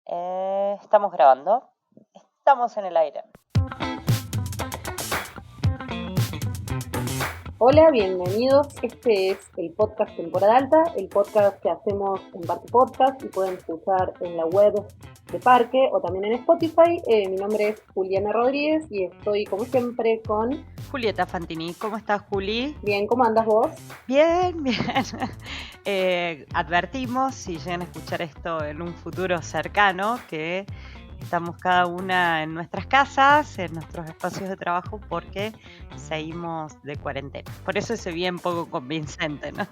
Estamos grabando. Estamos en el aire. Hola, bienvenidos. Este es el podcast Temporada Alta, el podcast que hacemos en Parque Podcast y pueden escuchar en la web de Parque o también en Spotify. Mi nombre es Juliana Rodríguez y estoy como siempre con Julieta Fantini, ¿cómo estás, Juli? Bien, ¿cómo andas vos? Bien. Advertimos, si llegan a escuchar esto en un futuro cercano, que estamos cada una en nuestras casas, en nuestros espacios de trabajo, porque seguimos de cuarentena. Por eso ese bien poco convincente, ¿no?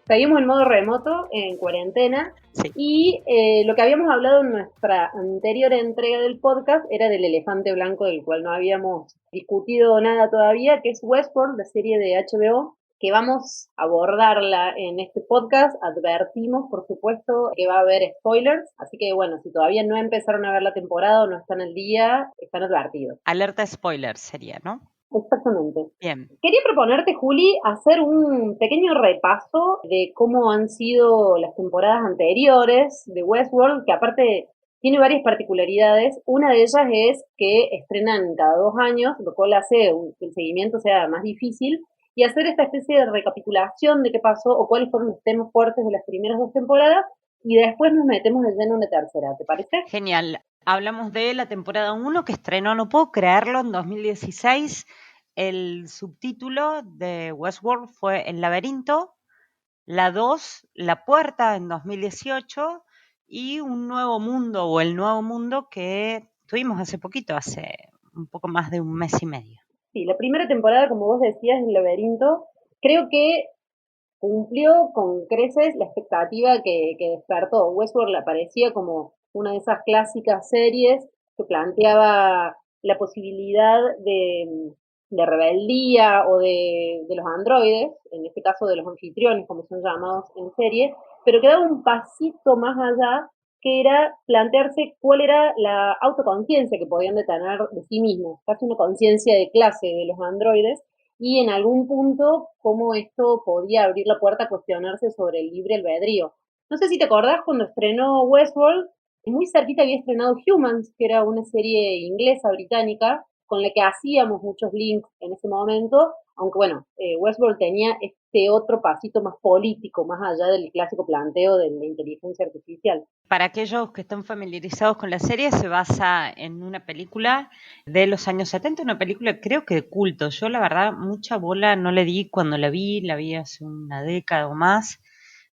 Seguimos en modo remoto, en cuarentena, Sí. y lo que habíamos hablado en nuestra anterior entrega del podcast era del elefante blanco del cual no habíamos discutido nada todavía, que es Westworld, la serie de HBO, que vamos a abordarla en este podcast. Advertimos, por supuesto, que va a haber spoilers, así que bueno, si todavía no empezaron a ver la temporada o no están al día, están advertidos. Alerta spoiler sería, ¿no? Exactamente. Bien. Quería proponerte, Juli, hacer un pequeño repaso de cómo han sido las temporadas anteriores de Westworld, que aparte tiene varias particularidades. Una de ellas es que estrenan cada 2 años, lo cual hace que el seguimiento sea más difícil, y hacer esta especie de recapitulación de qué pasó o cuáles fueron los temas fuertes de las primeras 2 temporadas, y después nos metemos de lleno en la tercera, ¿te parece? Genial. Hablamos de la temporada 1 que estrenó, no puedo creerlo, en 2016. El subtítulo de Westworld fue El laberinto, la 2, La puerta en 2018 y Un nuevo mundo o El nuevo mundo que tuvimos hace poquito, hace un poco más de un mes y medio. Sí, la primera temporada, como vos decías, El Laberinto, creo que cumplió con creces la expectativa que despertó. Westworld aparecía como una de esas clásicas series que planteaba la posibilidad de rebeldía o de los androides, en este caso de los anfitriones, como son llamados en serie, pero que daba un pasito más allá, que era plantearse cuál era la autoconciencia que podían tener de sí mismos, casi una conciencia de clase de los androides, y en algún punto cómo esto podía abrir la puerta a cuestionarse sobre el libre albedrío. No sé si te acordás cuando estrenó Westworld, muy cerquita había estrenado Humans, que era una serie inglesa, británica, con la que hacíamos muchos links en ese momento, aunque bueno, Westworld tenía este otro pasito más político, más allá del clásico planteo de la inteligencia artificial. Para aquellos que están familiarizados con la serie, se basa en una película de los años 70, una película creo que de culto. Yo la verdad mucha bola no le di cuando la vi hace una década o más,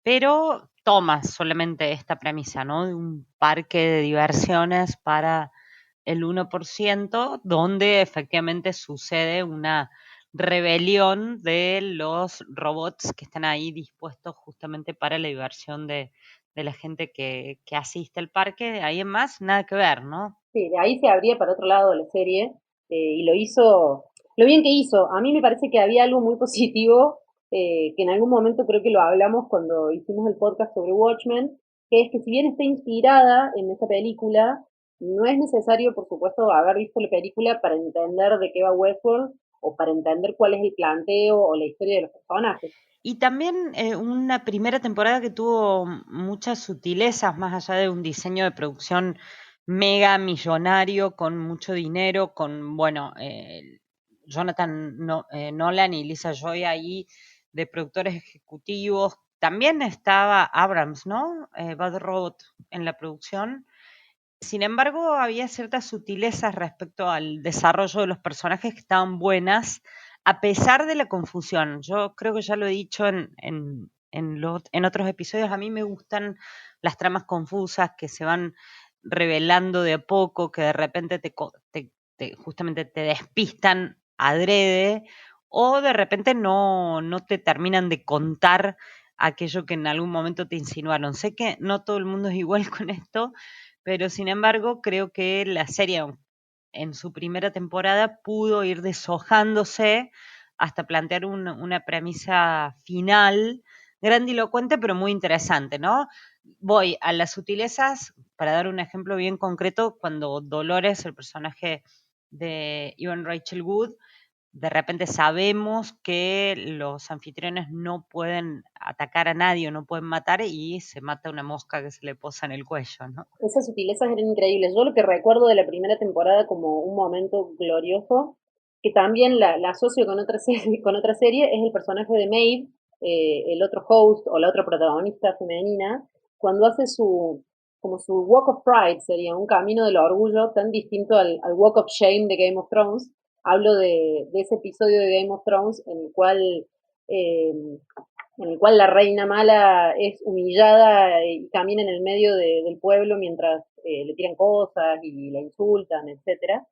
pero toma solamente esta premisa, ¿no? De un parque de diversiones para el 1%, donde efectivamente sucede una rebelión de los robots que están ahí dispuestos justamente para la diversión de la gente que asiste al parque. Ahí en más, nada que ver, ¿no? Sí, de ahí se abría para otro lado la serie, y lo hizo, lo bien que hizo. A mí me parece que había algo muy positivo, que en algún momento creo que lo hablamos cuando hicimos el podcast sobre Watchmen, que es que si bien está inspirada en esa película, no es necesario, por supuesto, haber visto la película para entender de qué va Westworld o para entender cuál es el planteo o la historia de los personajes. Y también una primera temporada que tuvo muchas sutilezas, más allá de un diseño de producción mega millonario, con mucho dinero, con, bueno, Jonathan Nolan y Lisa Joy ahí de productores ejecutivos. También estaba Abrams, ¿no? Bad Robot en la producción. Sin embargo, había ciertas sutilezas respecto al desarrollo de los personajes que estaban buenas, a pesar de la confusión. Yo creo que ya lo he dicho en otros episodios, a mí me gustan las tramas confusas que se van revelando de a poco, que de repente justamente te despistan adrede, o de repente no te terminan de contar aquello que en algún momento te insinuaron. Sé que no todo el mundo es igual con esto, pero sin embargo creo que la serie en su primera temporada pudo ir deshojándose hasta plantear una premisa final grandilocuente pero muy interesante, ¿no? Voy a las sutilezas para dar un ejemplo bien concreto. Cuando Dolores, el personaje de Evan Rachel Wood, de repente sabemos que los anfitriones no pueden atacar a nadie o no pueden matar y se mata una mosca que se le posa en el cuello, ¿no? Esas sutilezas eran increíbles. Yo lo que recuerdo de la primera temporada como un momento glorioso, que también la asocio con otra serie, con otra serie, es el personaje de Maeve, el otro host o la otra protagonista femenina, cuando hace como su Walk of Pride, sería un camino del orgullo tan distinto al Walk of Shame de Game of Thrones. Hablo de ese episodio de Game of Thrones eh, en el cual la reina mala es humillada y camina en el medio del pueblo mientras le tiran cosas y la insultan, etcétera.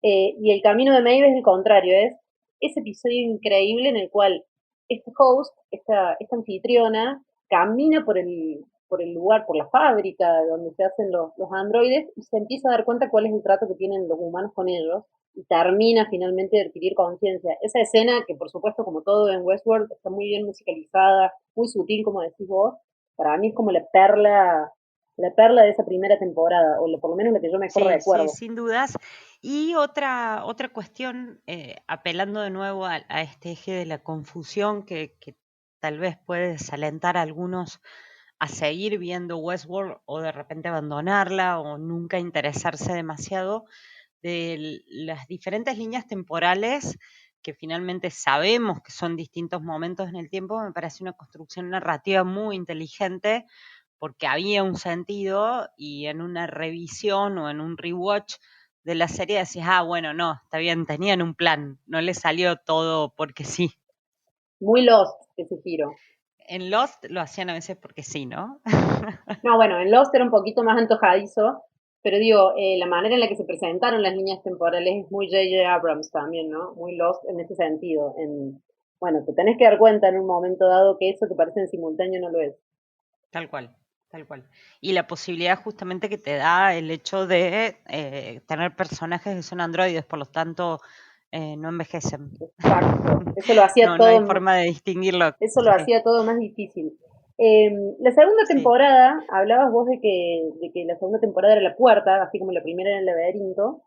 Y el camino de Maeve es el contrario, es ese episodio increíble en el cual este host, esta anfitriona, camina por el lugar, por la fábrica donde se hacen los androides y se empieza a dar cuenta cuál es el trato que tienen los humanos con ellos y termina finalmente de adquirir conciencia. Esa escena, que por supuesto, como todo en Westworld, está muy bien musicalizada, muy sutil, como decís vos, para mí es como la perla de esa primera temporada, o por lo menos la que yo mejor Sí, sí, recuerdo. sin dudas. Y otra cuestión, apelando de nuevo a este eje de la confusión que tal vez puede desalentar a algunos a seguir viendo Westworld o de repente abandonarla o nunca interesarse demasiado de las diferentes líneas temporales que finalmente sabemos que son distintos momentos en el tiempo, me parece una construcción narrativa muy inteligente porque había un sentido y en una revisión o en un rewatch de la serie decís, ah, bueno, no, está bien, tenían un plan, no le salió todo porque sí. Muy Lost ese giro. En Lost lo hacían a veces porque sí, ¿no? No, bueno, en Lost era un poquito más antojadizo, pero digo, la manera en la que se presentaron las líneas temporales es muy J.J. Abrams también, ¿no? Muy Lost en ese sentido. Bueno, te tenés que dar cuenta en un momento dado que eso que parece en simultáneo no lo es. Tal cual, tal cual. Y la posibilidad justamente que te da el hecho de tener personajes que son androides, por lo tanto, no envejecen. Exacto. No hay forma de distinguirlo. Eso lo Sí, hacía todo más difícil. La segunda sí. temporada, hablabas vos de que la segunda temporada era la puerta, así como la primera era el laberinto.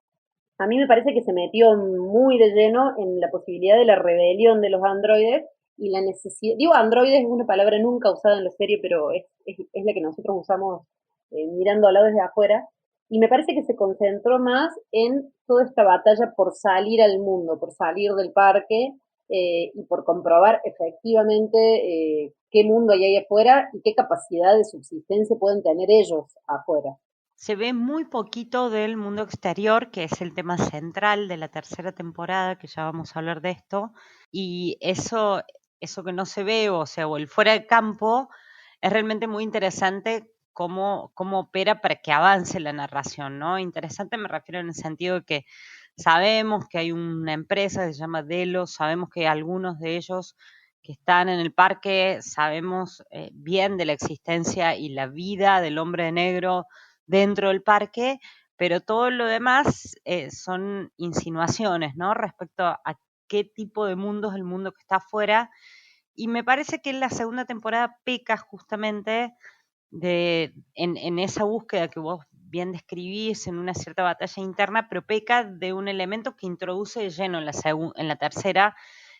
A mí me parece que se metió muy de lleno en la posibilidad de la rebelión de los androides y la necesidad, digo androides es una palabra nunca usada en la serie, pero es la que nosotros usamos mirándola desde afuera, y me parece que se concentró más en toda esta batalla por salir al mundo, por salir del parque y por comprobar efectivamente qué mundo hay ahí afuera y qué capacidad de subsistencia pueden tener ellos afuera. Se ve muy poquito del mundo exterior, que es el tema central de la tercera temporada, que ya vamos a hablar de esto, y eso que no se ve, o sea, o el fuera de campo, es realmente muy interesante cómo opera para que avance la narración, ¿no? Interesante me refiero en el sentido de que sabemos que hay una empresa que se llama Delos, sabemos que algunos de ellos que están en el parque, sabemos bien de la existencia y la vida del hombre de negro dentro del parque, pero todo lo demás son insinuaciones, ¿no? Respecto a qué tipo de mundo es el mundo que está afuera. Y me parece que en la segunda temporada peca justamente en esa búsqueda que vos bien describís, en una cierta batalla interna, pero peca de un elemento que introduce de lleno en la tercera,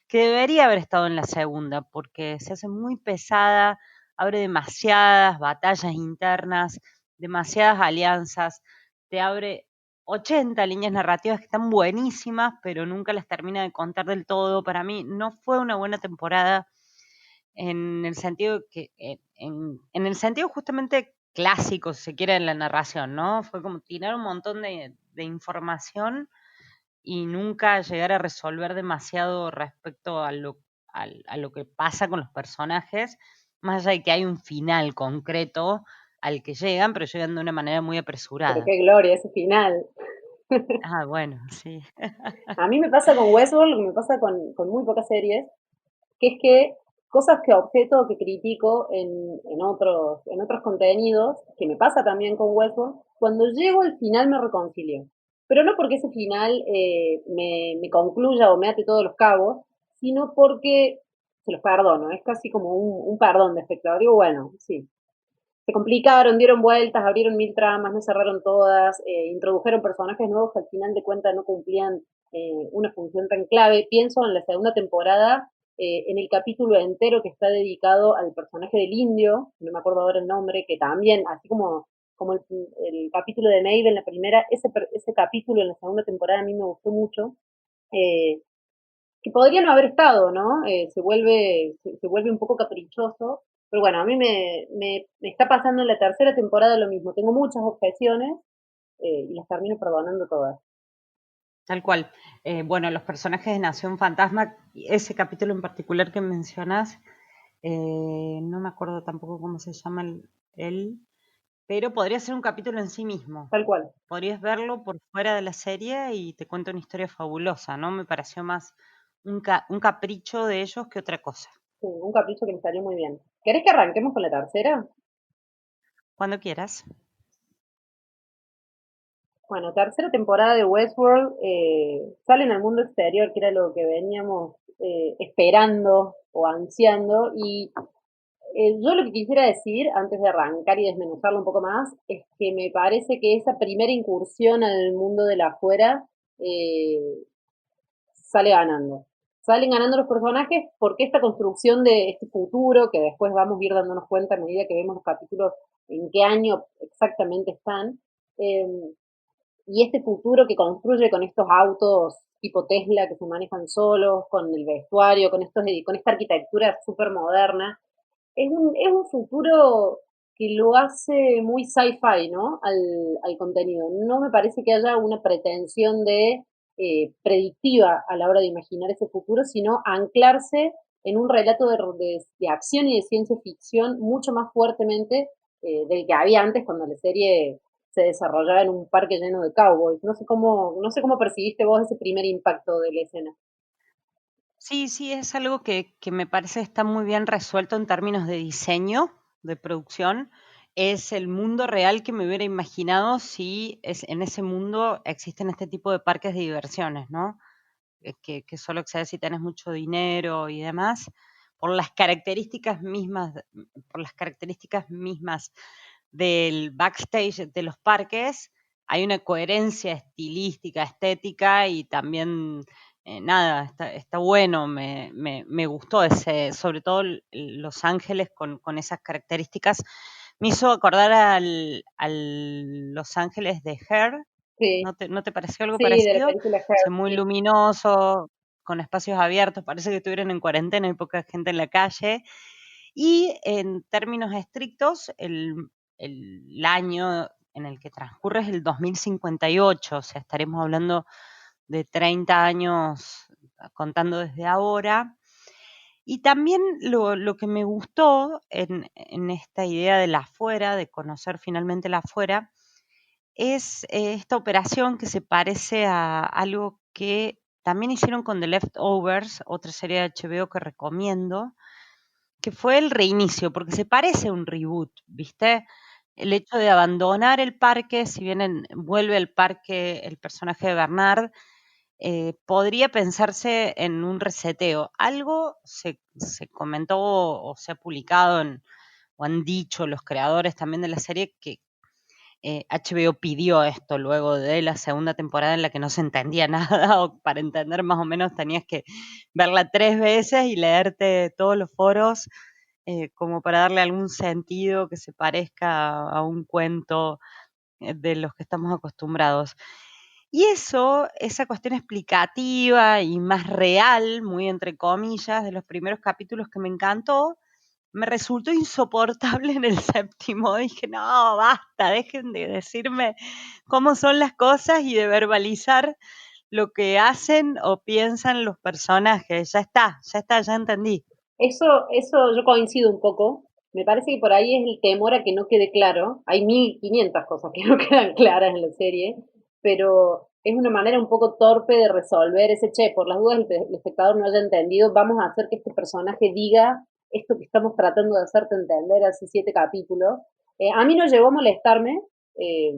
que debería haber estado en la segunda, porque se hace muy pesada, abre demasiadas batallas internas, demasiadas alianzas, te abre 80 líneas narrativas que están buenísimas, pero nunca las termina de contar del todo. Para mí no fue una buena temporada en el sentido que, en el sentido justamente clásico, si se quiere, en la narración, ¿no? Fue como tirar un montón de información y nunca llegar a resolver demasiado respecto a lo que pasa con los personajes, más allá de que hay un final concreto al que llegan, pero llegan de una manera muy Pero apresurada. qué gloria ese final. Ah, bueno, sí. A mí me pasa con Westworld lo que me pasa con muy pocas series, que es que cosas que objeto o que critico en otros contenidos, que me pasa también con Westworld, cuando llego al final me reconcilio. Pero no porque ese final me concluya o me ate todos los cabos, sino porque se los perdono. Es casi como un perdón de espectador. Digo, bueno, sí, se complicaron, dieron vueltas, abrieron mil tramas, no cerraron todas, introdujeron personajes nuevos que al final de cuentas no cumplían una función tan clave. Pienso en la segunda temporada, en el capítulo entero que está dedicado al personaje del indio, no me acuerdo ahora el nombre, que también, así como el capítulo de Maeve en la primera, ese capítulo en la segunda temporada a mí me gustó mucho. Eh, que podría no haber estado, ¿no? Se vuelve un poco caprichoso, pero bueno, a mí me está pasando en la tercera temporada lo mismo. Tengo muchas objeciones y las termino perdonando todas. Tal cual. Bueno, los personajes de Nación Fantasma, ese capítulo en particular que mencionas, no me acuerdo tampoco cómo se llama él, pero podría ser un capítulo en sí mismo. Tal cual. Podrías verlo por fuera de la serie y te cuenta una historia fabulosa, ¿no? Me pareció más un capricho de ellos que otra cosa. Sí, un capricho que me salió muy bien. ¿Querés que arranquemos con la tercera? Cuando quieras. Bueno, tercera temporada de Westworld, salen al mundo exterior, que era lo que veníamos esperando o ansiando, y yo lo que quisiera decir, antes de arrancar y desmenuzarlo un poco más, es que me parece que esa primera incursión al mundo de la afuera eh, sale ganando. Salen ganando los personajes porque esta construcción de este futuro, que después vamos a ir dándonos cuenta a medida que vemos los capítulos en qué año exactamente están, eh, y este futuro que construye con estos autos tipo Tesla que se manejan solos, con el vestuario, con esta arquitectura súper moderna, es un futuro que lo hace muy sci-fi, ¿no? Al contenido. No me parece que haya una pretensión de predictiva a la hora de imaginar ese futuro, sino anclarse en un relato de acción y de ciencia ficción mucho más fuertemente del que había antes cuando la serie se desarrollaba en un parque lleno de cowboys. No sé cómo percibiste vos ese primer impacto de la escena. Sí, sí, es algo que me parece está muy bien resuelto en términos de diseño, de producción. Es el mundo real que me hubiera imaginado si en ese mundo existen este tipo de parques de diversiones, ¿no? Que solo accedes si tenés mucho dinero y demás, por las características mismas, por las características mismas del backstage de los parques, hay una coherencia estilística, estética y también, nada, está bueno, me gustó ese, sobre todo Los Ángeles con esas características. Me hizo acordar al Los Ángeles de Her. Sí, ¿No te pareció algo sí, de la parecido? O película sea, Her, muy sí. luminoso, con espacios abiertos, parece que estuvieran en cuarentena y poca gente en la calle. Y en términos estrictos, el año en el que transcurre es el 2058, o sea, estaremos hablando de 30 años contando desde ahora. Y también lo que me gustó en esta idea de la afuera, de conocer finalmente la afuera, es esta operación que se parece a algo que también hicieron con The Leftovers, otra serie de HBO que recomiendo, que fue el reinicio, porque se parece a un reboot, ¿viste? El hecho de abandonar el parque, si bien vuelve al parque el personaje de Bernard, podría pensarse en un reseteo. Algo se comentó o se ha publicado o han dicho los creadores también de la serie que HBO pidió esto luego de la segunda temporada en la que no se entendía nada, o para entender más o menos tenías que verla 3 veces y leerte todos los foros, como para darle algún sentido que se parezca a un cuento, de los que estamos acostumbrados. Y eso, esa cuestión explicativa y más real, muy entre comillas, de los primeros capítulos que me encantó, me resultó insoportable en el séptimo. Dije, no, basta, dejen de decirme cómo son las cosas y de verbalizar lo que hacen o piensan los personajes. Ya está, ya entendí. Eso yo coincido un poco. Me parece que por ahí es el temor a que no quede claro. Hay 1500 cosas que no quedan claras en la serie, pero es una manera un poco torpe de resolver ese che. Por las dudas el espectador no haya entendido, vamos a hacer que este personaje diga esto que estamos tratando de hacerte entender hace 7 capítulos. A mí no llegó a molestarme, eh,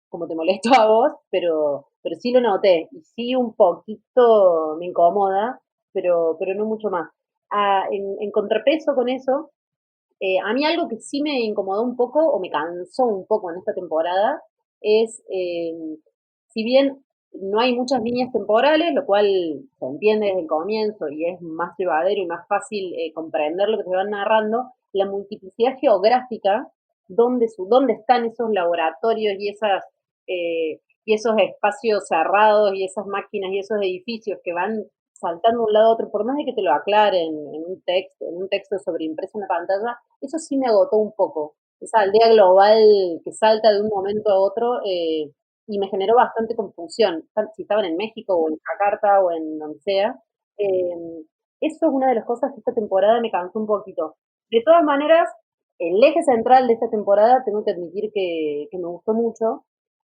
como te molesto a vos, pero sí lo noté. Y sí un poquito me incomoda, pero no mucho más. En contrapeso con eso, a mí algo que sí me incomodó un poco o me cansó un poco en esta temporada es, si bien no hay muchas líneas temporales, lo cual se entiende desde el comienzo y es más llevadero y más fácil comprender lo que te van narrando. La multiplicidad geográfica, dónde están esos laboratorios y esos espacios cerrados y esas máquinas y esos edificios que van saltando de un lado a otro, por más de que te lo aclaren en un texto sobreimpreso en la pantalla, eso sí me agotó un poco. Esa aldea global que salta de un momento a otro, y me generó bastante confusión, si estaban en México o en Jakarta o en donde sea. Eh, Eso es una de las cosas que esta temporada me cansó un poquito. De todas maneras, el eje central de esta temporada tengo que admitir que me gustó mucho.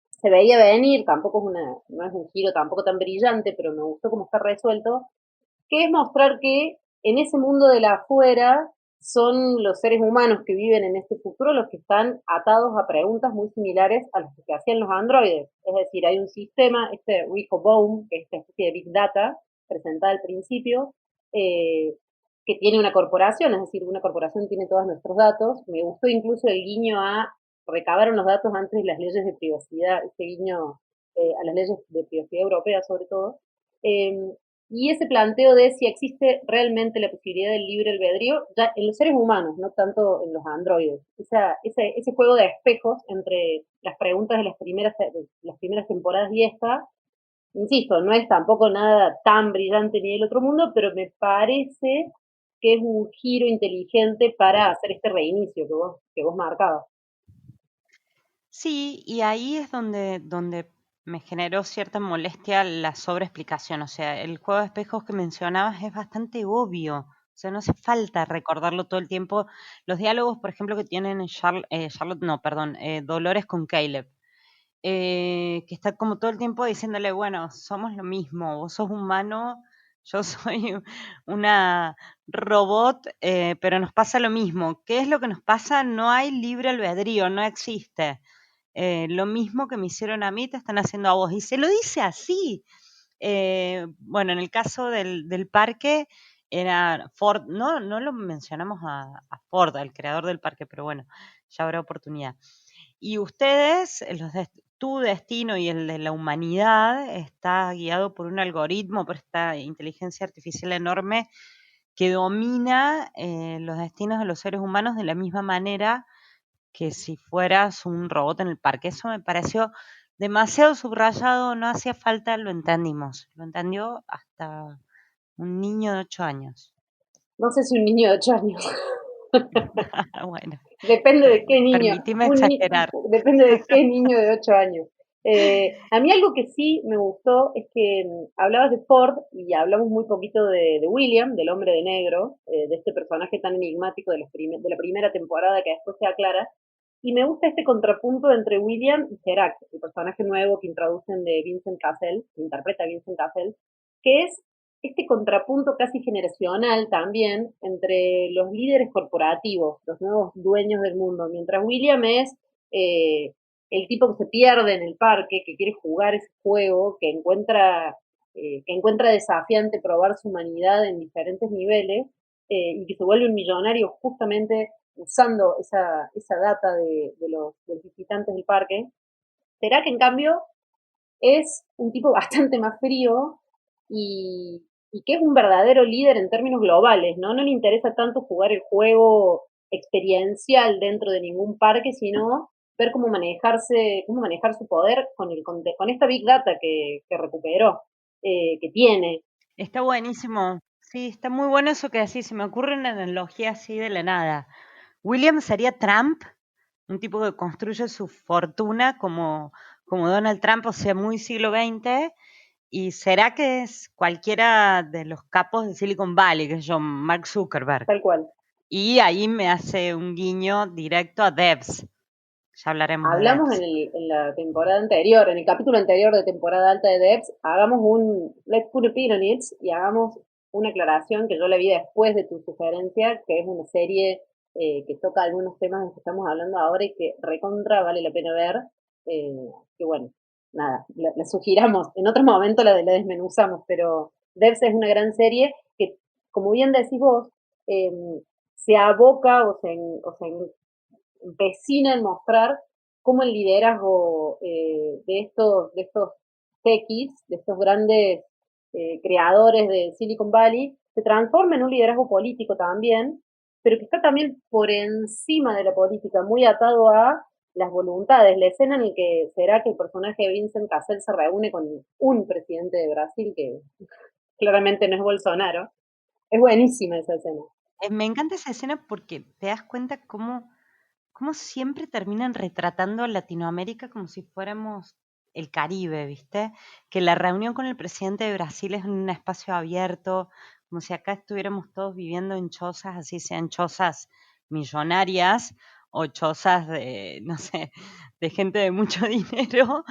Se veía venir, tampoco es no es un giro tampoco tan brillante, pero me gustó cómo está resuelto, que es mostrar que en ese mundo de la afuera son los seres humanos que viven en este futuro los que están atados a preguntas muy similares a las que hacían los androides. Es decir, hay un sistema, este Bohm, que es esta especie de Big Data, presentada al principio, eh, que tiene una corporación, es decir, una corporación tiene todos nuestros datos. Me gustó incluso el guiño a recabaron los datos antes de las leyes de privacidad, este guiño a las leyes de privacidad europeas sobre todo. Eh, y ese planteo de si existe realmente la posibilidad del libre albedrío, ya en los seres humanos, no tanto en los androides. Ese juego de espejos entre las preguntas de las primeras temporadas y esta, insisto, no es tampoco nada tan brillante ni del otro mundo, pero me parece que es un giro inteligente para hacer este reinicio que vos marcabas. Sí, y ahí es donde me generó cierta molestia la sobreexplicación. O sea, el juego de espejos que mencionabas es bastante obvio. O sea, no hace falta recordarlo todo el tiempo. Los diálogos, por ejemplo, que tienen Charlotte, no, perdón, Dolores con Caleb, que está como todo el tiempo diciéndole, bueno, somos lo mismo, vos sos humano, yo soy una robot, pero nos pasa lo mismo. ¿Qué es lo que nos pasa? No hay libre albedrío, no existe. Lo mismo que me hicieron a mí, te están haciendo a vos. Y se lo dice así. Bueno, en el caso del parque, era Ford, no lo mencionamos a Ford, al creador del parque, pero bueno, ya habrá oportunidad. Y ustedes, tu destino y el de la humanidad está guiado por un algoritmo, por esta inteligencia artificial enorme que domina los destinos de los seres humanos de la misma manera que si fueras un robot en el parque. Eso me pareció demasiado subrayado, no hacía falta, lo entendimos. Lo entendió hasta un niño de 8 años. No sé si un niño de 8 años. Bueno, Depende de qué niño, permitime exagerar. depende de qué niño de 8 años. A mí algo que sí me gustó es que hablabas de Ford y hablamos muy poquito de William, del hombre de negro, de este personaje tan enigmático de la primera temporada que después se aclara. Y me gusta este contrapunto entre William y Serac, el personaje nuevo que introducen de Vincent Cassel, que interpreta Vincent Cassel, que es este contrapunto casi generacional también entre los líderes corporativos, los nuevos dueños del mundo, mientras William es el tipo que se pierde en el parque, que quiere jugar ese juego, que encuentra desafiante probar su humanidad en diferentes niveles y que se vuelve un millonario justamente usando esa data de los visitantes del parque. Será que en cambio es un tipo bastante más frío y que es un verdadero líder en términos globales, ¿no? No le interesa tanto jugar el juego experiencial dentro de ningún parque, sino ver cómo manejar su poder con esta Big Data que recuperó, que tiene. Está buenísimo. Sí, está muy bueno eso que decís. Se me ocurre una analogía así de la nada. William sería Trump, un tipo que construye su fortuna como Donald Trump, o sea, muy siglo XX. ¿Y será que es cualquiera de los capos de Silicon Valley, que es yo, Mark Zuckerberg? Tal cual. Y ahí me hace un guiño directo a Devs. Ya hablaremos de Hablamos Devs. en la temporada anterior, en el capítulo anterior de temporada alta de Devs, hagamos let's put a pin on it y hagamos una aclaración que yo la vi después de tu sugerencia, que es una serie que toca algunos temas de los que estamos hablando ahora y que recontra vale la pena ver. Que bueno, nada, la sugiramos. En otros momentos la desmenuzamos, pero Devs es una gran serie que, como bien decís vos, eh, se aboca o se empecina en mostrar cómo el liderazgo de estos techis, de estos grandes creadores de Silicon Valley, se transforma en un liderazgo político también, pero que está también por encima de la política, muy atado a las voluntades. La escena en la que será que el personaje de Vincent Cassel se reúne con un presidente de Brasil, que claramente no es Bolsonaro. Es buenísima esa escena. Me encanta esa escena porque te das cuenta cómo siempre terminan retratando a Latinoamérica como si fuéramos el Caribe, ¿viste? Que la reunión con el presidente de Brasil es en un espacio abierto, como si acá estuviéramos todos viviendo en chozas, así sean chozas millonarias o chozas de, no sé, de gente de mucho dinero,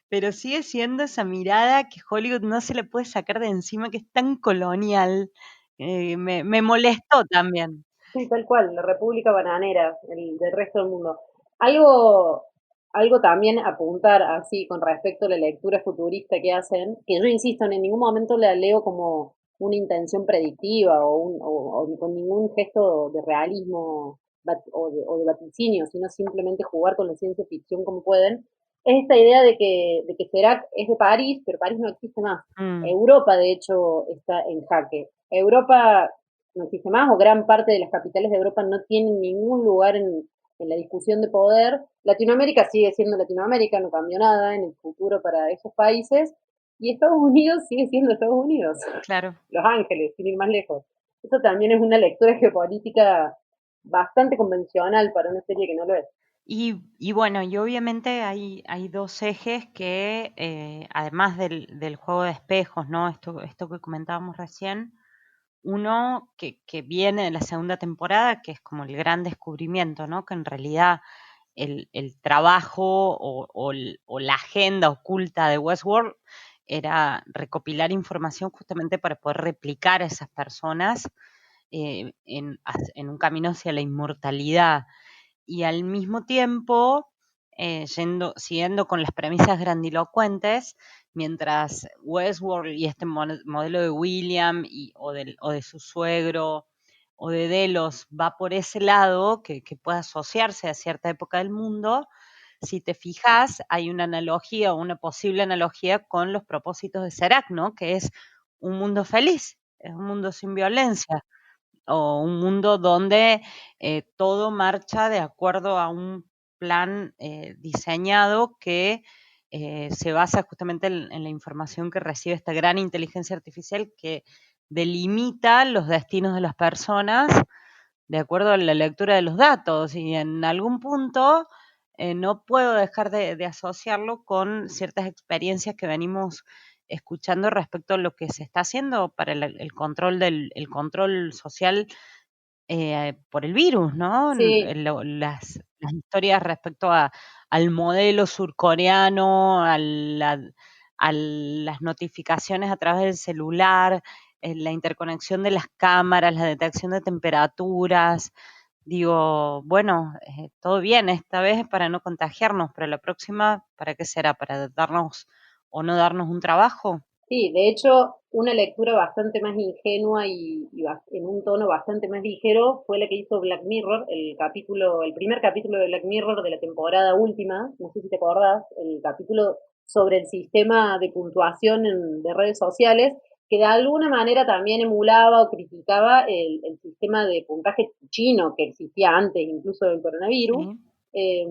pero sigue siendo esa mirada que Hollywood no se le puede sacar de encima, que es tan colonial. Me molestó también. Sí, tal cual, la República Bananera, el del resto del mundo. Algo, algo también apuntar así con respecto a la lectura futurista que hacen, que yo insisto, en ningún momento la leo como una intención predictiva o con ningún gesto de realismo o de vaticinio, sino simplemente jugar con la ciencia ficción como pueden, es esta idea de que Serac es de París, pero París no existe más. Mm, Europa, de hecho, está en jaque. Europa no existe más, o gran parte de las capitales de Europa no tienen ningún lugar en la discusión de poder. Latinoamérica sigue siendo Latinoamérica, no cambió nada en el futuro para esos países, y Estados Unidos sigue siendo Estados Unidos. claro. Los Ángeles, sin ir más lejos. Eso también es una lectura geopolítica bastante convencional para una serie que no lo es. Y bueno, y obviamente hay dos ejes que, además del juego de espejos, ¿no? Esto que comentábamos recién, uno que viene de la segunda temporada, que es como el gran descubrimiento, ¿no? Que en realidad el trabajo o la agenda oculta de Westworld era recopilar información justamente para poder replicar a esas personas en un camino hacia la inmortalidad y al mismo tiempo, siguiendo con las premisas grandilocuentes, mientras Westworld y este modelo de William o de su suegro o de Delos va por ese lado, que puede asociarse a cierta época del mundo, si te fijas, hay una analogía o una posible analogía con los propósitos de Serac, ¿no? Que es un mundo feliz, es un mundo sin violencia, o un mundo donde todo marcha de acuerdo a un plan diseñado que se basa justamente en la información que recibe esta gran inteligencia artificial que delimita los destinos de las personas de acuerdo a la lectura de los datos y en algún punto no puedo dejar de asociarlo con ciertas experiencias que venimos escuchando respecto a lo que se está haciendo para el control el control social por el virus, ¿no? Sí, Las historias respecto al modelo surcoreano, a las notificaciones a través del celular, la interconexión de las cámaras, la detección de temperaturas. Digo, bueno, todo bien, esta vez es para no contagiarnos, pero la próxima, ¿para qué será? ¿Para darnos o no darnos un trabajo? sí, de hecho, una lectura bastante más ingenua en un tono bastante más ligero fue la que hizo Black Mirror, el primer capítulo de Black Mirror de la temporada última, no sé si te acordás, el capítulo sobre el sistema de puntuación de redes sociales, que de alguna manera también emulaba o criticaba el sistema de puntaje chino que existía antes incluso del coronavirus Sí. eh,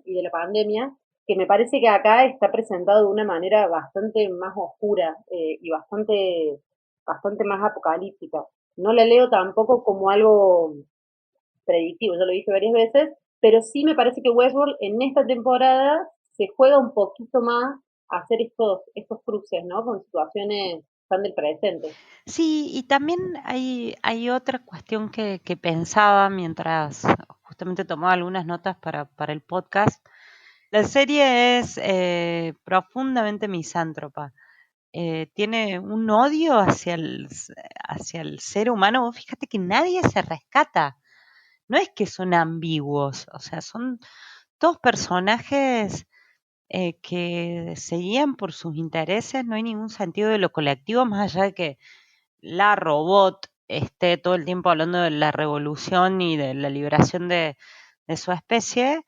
y de la pandemia, que me parece que acá está presentado de una manera bastante más oscura y bastante más apocalíptica. No la leo tampoco como algo predictivo, yo lo dije varias veces, pero sí me parece que Westworld en esta temporada se juega un poquito más a hacer estos cruces, ¿no? Con situaciones tan del presente. Sí, y también hay otra cuestión que pensaba mientras justamente tomaba algunas notas para el podcast. La serie es profundamente misántropa. Tiene un odio hacia el ser humano. Vos fíjate que nadie se rescata. No es que son ambiguos, o sea, son todos personajes que se guían por sus intereses. No hay ningún sentido de lo colectivo, más allá de que la robot esté todo el tiempo hablando de la revolución y de la liberación de su especie,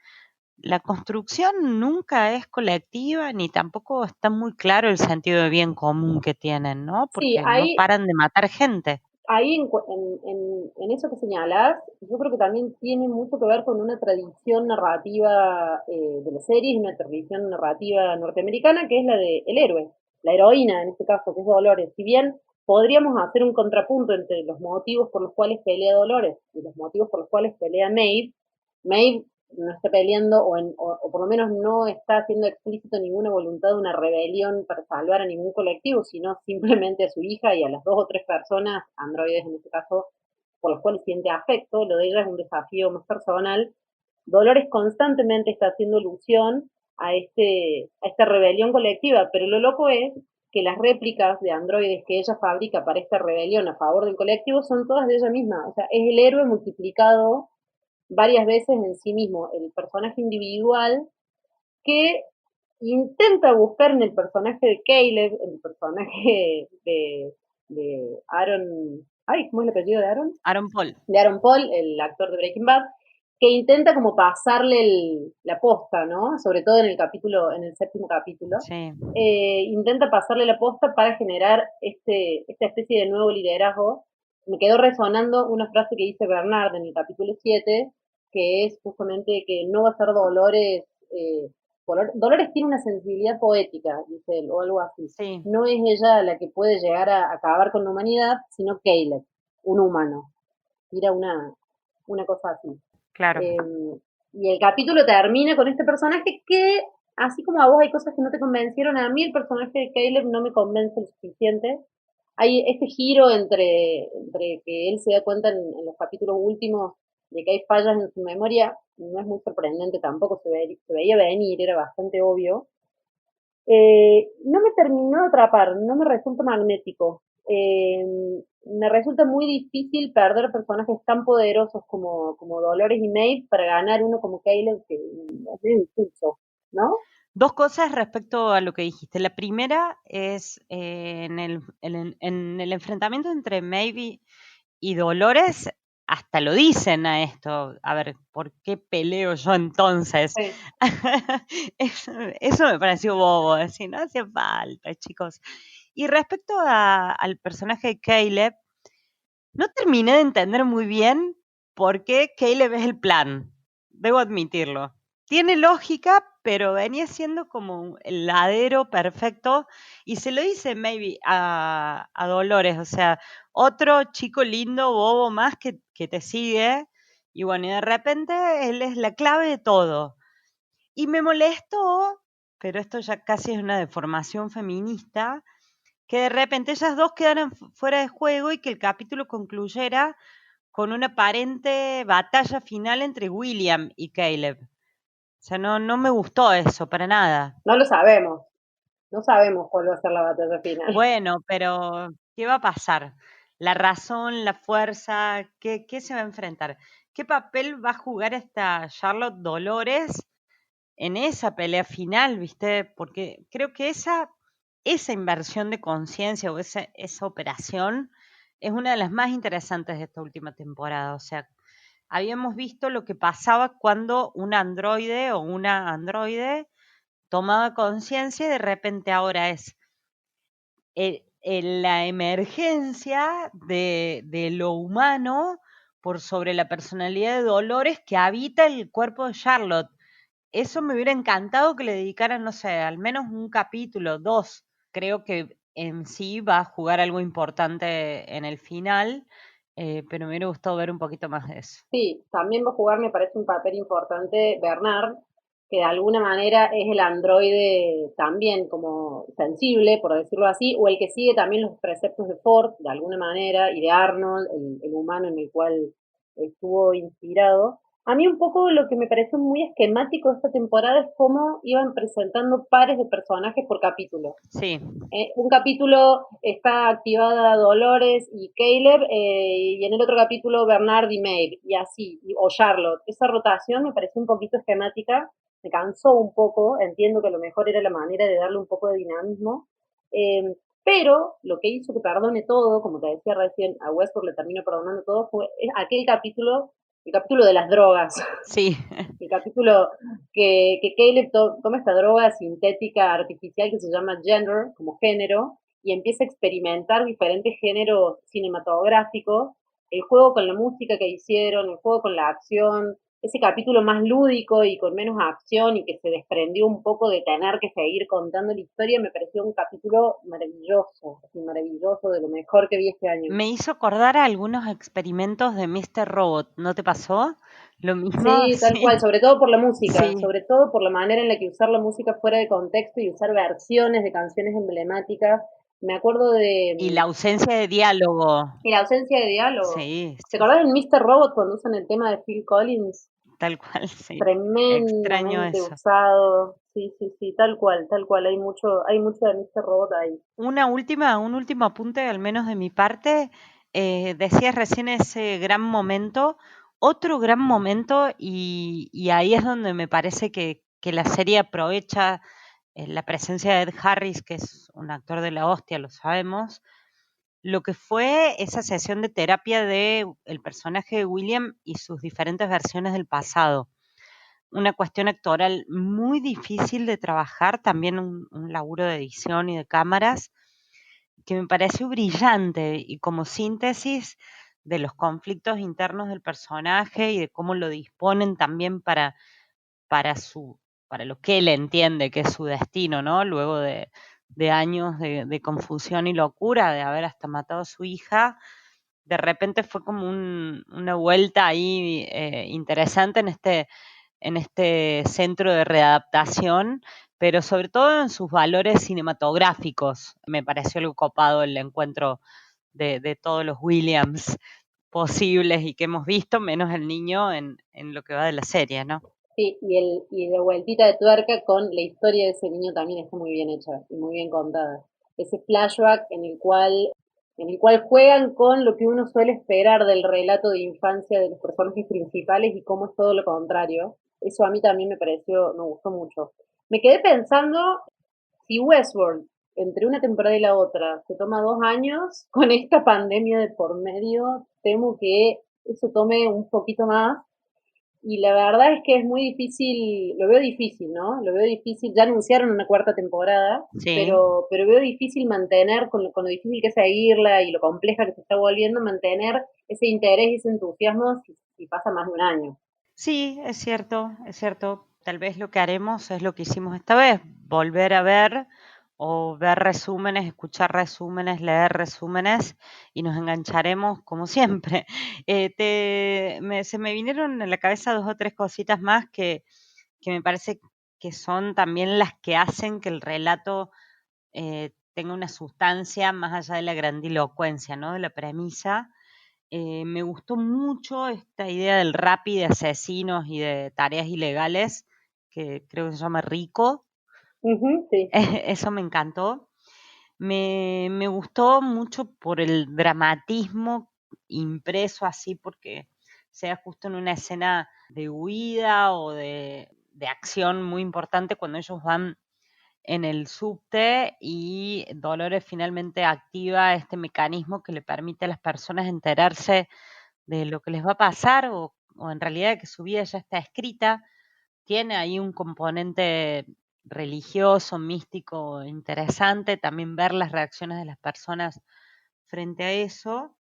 la construcción nunca es colectiva, ni tampoco está muy claro el sentido de bien común que tienen, ¿no? Sí, Porque no paran de matar gente. ahí en eso que señalas, yo creo que también tiene mucho que ver con una tradición narrativa de las series, una tradición narrativa norteamericana, que es la de el héroe, la heroína en este caso, que es Dolores. Si bien podríamos hacer un contrapunto entre los motivos por los cuales pelea Dolores y los motivos por los cuales pelea Maeve, Maeve no está peleando o por lo menos no está haciendo explícito ninguna voluntad de una rebelión para salvar a ningún colectivo, sino simplemente a su hija y a las dos o tres personas, androides en este caso, por los cuales siente afecto. Lo de ella es un desafío más personal. Dolores constantemente está haciendo alusión a esta rebelión colectiva, pero lo loco es que las réplicas de androides que ella fabrica para esta rebelión a favor del colectivo son todas de ella misma. O sea, es el héroe multiplicado varias veces en sí mismo, el personaje individual que intenta buscar en el personaje de Caleb, en el personaje de Aaron, ay, ¿cómo es el apellido de Aaron? Aaron Paul. De Aaron Paul, el actor de Breaking Bad, que intenta como pasarle la posta, ¿no? Sobre todo en el capítulo, en el séptimo capítulo. Sí. Intenta pasarle la posta para generar esta especie de nuevo liderazgo. Me quedó resonando una frase que dice Bernard en el capítulo 7, que es justamente que no va a ser Dolores, Dolores tiene una sensibilidad poética, dice él, o algo así. Sí, No es ella la que puede llegar a acabar con la humanidad, sino Caleb, un humano. Tira una cosa así. claro. Eh, y el capítulo termina con este personaje que, así como a vos hay cosas que no te convencieron, a mí el personaje de Caleb no me convence lo suficiente. Hay este giro entre que él se da cuenta en los capítulos últimos de que hay fallas en su memoria, no es muy sorprendente tampoco, se veía venir, era bastante obvio. No me terminó de atrapar, no me resulta magnético. Eh, Me resulta muy difícil perder personajes tan poderosos como Dolores y Maeve para ganar uno como Caleb, que es medio impulso, ¿no? Dos cosas respecto a lo que dijiste. La primera es en el enfrentamiento entre Maeve y Dolores, hasta lo dicen a esto. A ver, ¿por qué peleo yo entonces? Sí. Eso me pareció bobo, decir, no hace falta, chicos. Y respecto al personaje de Caleb, no terminé de entender muy bien por qué Caleb es el plan, debo admitirlo. Tiene lógica, pero venía siendo como el ladero perfecto y se lo dice maybe a Dolores, o sea, otro chico lindo, bobo más que te sigue y bueno, y de repente él es la clave de todo. Y me molestó, pero esto ya casi es una deformación feminista, que de repente ellas dos quedaran fuera de juego y que el capítulo concluyera con una aparente batalla final entre William y Caleb. O sea, no me gustó eso, para nada. No lo sabemos, no sabemos cuál va a ser la batalla final. Bueno, pero ¿qué va a pasar? La razón, la fuerza, ¿qué se va a enfrentar? ¿Qué papel va a jugar esta Charlotte Dolores en esa pelea final, viste? Porque creo que esa inversión de conciencia o esa operación es una de las más interesantes de esta última temporada. O sea, habíamos visto lo que pasaba cuando un androide o una androide tomaba conciencia y de repente ahora es la emergencia de lo humano por sobre la personalidad de Dolores que habita el cuerpo de Charlotte. Eso me hubiera encantado que le dedicaran, no sé, al menos un capítulo, dos. Creo que en sí va a jugar algo importante en el final, pero me hubiera gustado ver un poquito más de eso. Sí, también va a jugar, me parece, un papel importante Bernard, que de alguna manera es el androide también como sensible, por decirlo así, o el que sigue también los preceptos de Ford, de alguna manera, y de Arnold, el humano en el cual estuvo inspirado. A mí un poco lo que me pareció muy esquemático de esta temporada es cómo iban presentando pares de personajes por capítulo. Sí, Un capítulo está activada Dolores y Caleb, y en el otro capítulo Bernard y Maeve, y así, o Charlotte. Esa rotación me pareció un poquito esquemática, me cansó un poco, entiendo que a lo mejor era la manera de darle un poco de dinamismo, pero lo que hizo que perdone todo, como te decía recién, a Westworld le termino perdonando todo, fue aquel capítulo el capítulo de las drogas. Sí. El capítulo que Caleb toma esta droga sintética artificial que se llama gender, como género, y empieza a experimentar diferentes géneros cinematográficos, el juego con la música que hicieron, el juego con la acción, ese capítulo más lúdico y con menos acción y que se desprendió un poco de tener que seguir contando la historia, me pareció un capítulo maravilloso, así maravilloso, de lo mejor que vi este año. Me hizo acordar a algunos experimentos de Mr. Robot, ¿no te pasó? Lo mismo, Sí, tal cual, sí, sobre todo por la música, sí. sobre todo por la manera en la que usar la música fuera de contexto y usar versiones de canciones emblemáticas. Me acuerdo de Y la ausencia de diálogo, la ausencia de diálogo. sí, ¿Te sí, acordás en Mr. Robot cuando usan el tema de Phil Collins? tal cual, sí. Extraño Tremendamente eso. usado. Sí, sí, sí, tal cual. Hay mucho de Mr. Robot ahí. Un último apunte, al menos de mi parte. Decías recién ese gran momento, otro gran momento, y ahí es donde me parece que la serie aprovecha la presencia de Ed Harris, que es un actor de la hostia, lo sabemos, lo que fue esa sesión de terapia de el personaje de William y sus diferentes versiones del pasado. Una cuestión actoral muy difícil de trabajar, también un laburo de edición y de cámaras, que me pareció brillante y como síntesis de los conflictos internos del personaje y de cómo lo disponen también para su, para lo que él entiende que es su destino, ¿no? Luego de años de confusión y locura, de haber hasta matado a su hija, de repente fue como una vuelta ahí interesante en este centro de readaptación, pero sobre todo en sus valores cinematográficos. Me pareció algo copado el encuentro de todos los Williams posibles y que hemos visto, menos el niño en lo que va de la serie, ¿no? Sí, y de vueltita de tuerca con la historia de ese niño también está muy bien hecha y muy bien contada. Ese flashback en el cual juegan con lo que uno suele esperar del relato de infancia de los personajes principales y cómo es todo lo contrario. Eso a mí también me gustó mucho. Me quedé pensando si Westworld, entre una temporada y la otra, se toma 2 años, con esta pandemia de por medio, temo que eso tome un poquito más y la verdad es que es muy difícil, lo veo difícil, ¿no? Lo veo difícil, ya anunciaron una cuarta temporada, Sí. pero veo difícil mantener, con lo difícil que es seguirla y lo compleja que se está volviendo, mantener ese interés y ese entusiasmo si pasa más de un año. Sí, es cierto, es cierto. Tal vez lo que haremos es lo que hicimos esta vez, volver a ver o ver resúmenes, escuchar resúmenes, leer resúmenes y nos engancharemos como siempre. Se me vinieron en la cabeza dos o tres cositas más que me parece que son también las que hacen que el relato tenga una sustancia más allá de la grandilocuencia, ¿no? De la premisa. Me gustó mucho esta idea del Rappi de asesinos y de tareas ilegales, que creo que se llama Rico. Ujú, sí. Eso me encantó. Me gustó mucho por el dramatismo impreso así, porque sea justo en una escena de huida o de acción muy importante cuando ellos van en el subte y Dolores finalmente activa este mecanismo que le permite a las personas enterarse de lo que les va a pasar o en realidad que su vida ya está escrita. Tiene ahí un componente religioso, místico, interesante, también ver las reacciones de las personas frente a eso.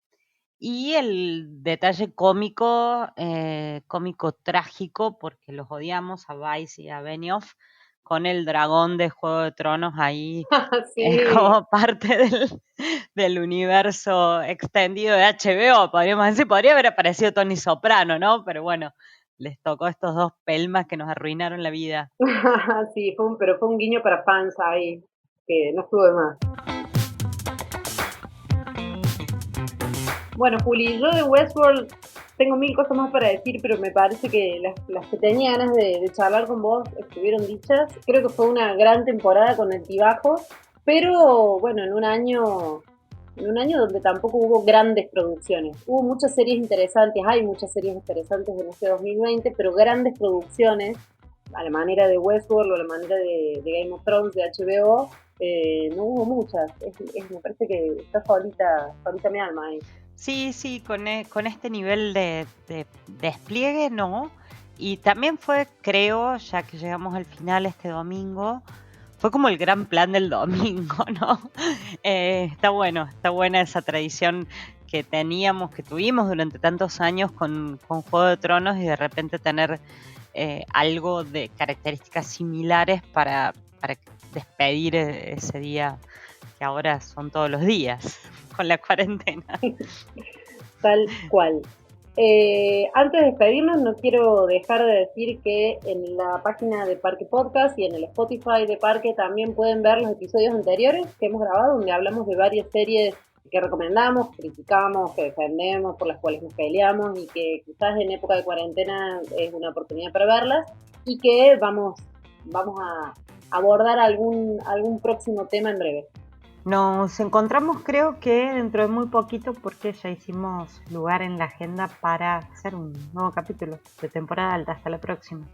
Y el detalle cómico, cómico trágico, porque los odiamos a Vice y a Benioff, con el dragón de Juego de Tronos ahí Sí. como parte del universo extendido de HBO, podríamos decir, podría haber aparecido Tony Soprano, ¿no? Pero bueno, les tocó estos dos pelmas que nos arruinaron la vida. Sí, pero fue un guiño para fans ahí, que no estuvo de más. Bueno, Juli, yo de Westworld tengo mil cosas más para decir, pero me parece que las que tenía ganas de charlar con vos estuvieron dichas. Creo que fue una gran temporada con altibajos, pero bueno, en un año donde tampoco hubo grandes producciones. Hubo muchas series interesantes, hay muchas series interesantes en este 2020, pero grandes producciones, a la manera de Westworld o a la manera de Game of Thrones, de HBO, no hubo muchas. Me parece que está solita mi alma ahí. Sí, sí, con este nivel de despliegue no. Y también fue, creo, ya que llegamos al final este domingo, fue como el gran plan del domingo, ¿no? Está buena esa tradición que teníamos, que tuvimos durante tantos años con Juego de Tronos y de repente tener algo de características similares para despedir ese día que ahora son todos los días con la cuarentena. Tal cual. Antes de despedirnos, no quiero dejar de decir que en la página de Parque Podcast y en el Spotify de Parque también pueden ver los episodios anteriores que hemos grabado, donde hablamos de varias series que recomendamos, criticamos, que defendemos, por las cuales nos peleamos y que quizás en época de cuarentena es una oportunidad para verlas y que vamos a abordar algún próximo tema en breve. Nos encontramos creo que dentro de muy poquito porque ya hicimos lugar en la agenda para hacer un nuevo capítulo de temporada alta. Hasta la próxima.